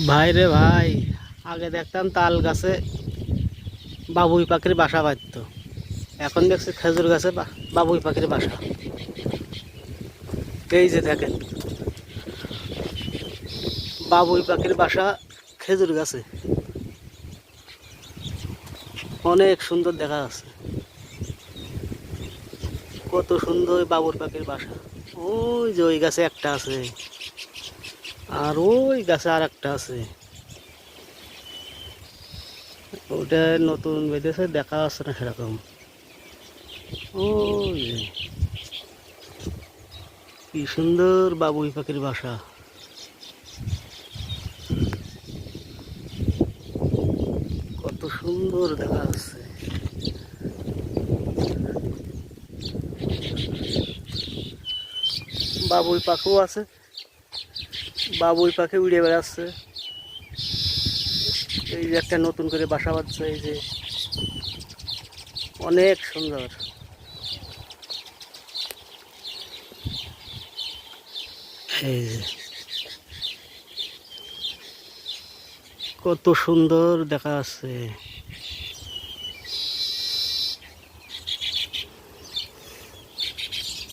ভাই রে ভাই, আগে দেখতাম তাল গাছে বাবুই পাখির বাসা বাঁধতো। এখন দেখছি খেজুর গাছে বাবুই পাখির বাসা। এই যে দেখেন, বাবুই পাখির বাসা খেজুর গাছে। অনেক সুন্দর দেখা যাচ্ছে। কত সুন্দর বাবুই পাখির বাসা। ওই যে ওই গাছে একটা আছে, আর ওই গাছে আর একটা আছে। ওটা নতুন বেঁধেছে, দেখা যাচ্ছে না সেরকম। ওই যে কি সুন্দর বাবুই পাখির বাসা। কত সুন্দর দেখা যাচ্ছে। বাবুই পাখিও আছে, বাবুই পাখি উড়ে বেড়াচ্ছে। এই যে একটা নতুন করে বাসা বাঁধছে, এই যে অনেক সুন্দর। এই যে কত সুন্দর দেখা যাচ্ছে।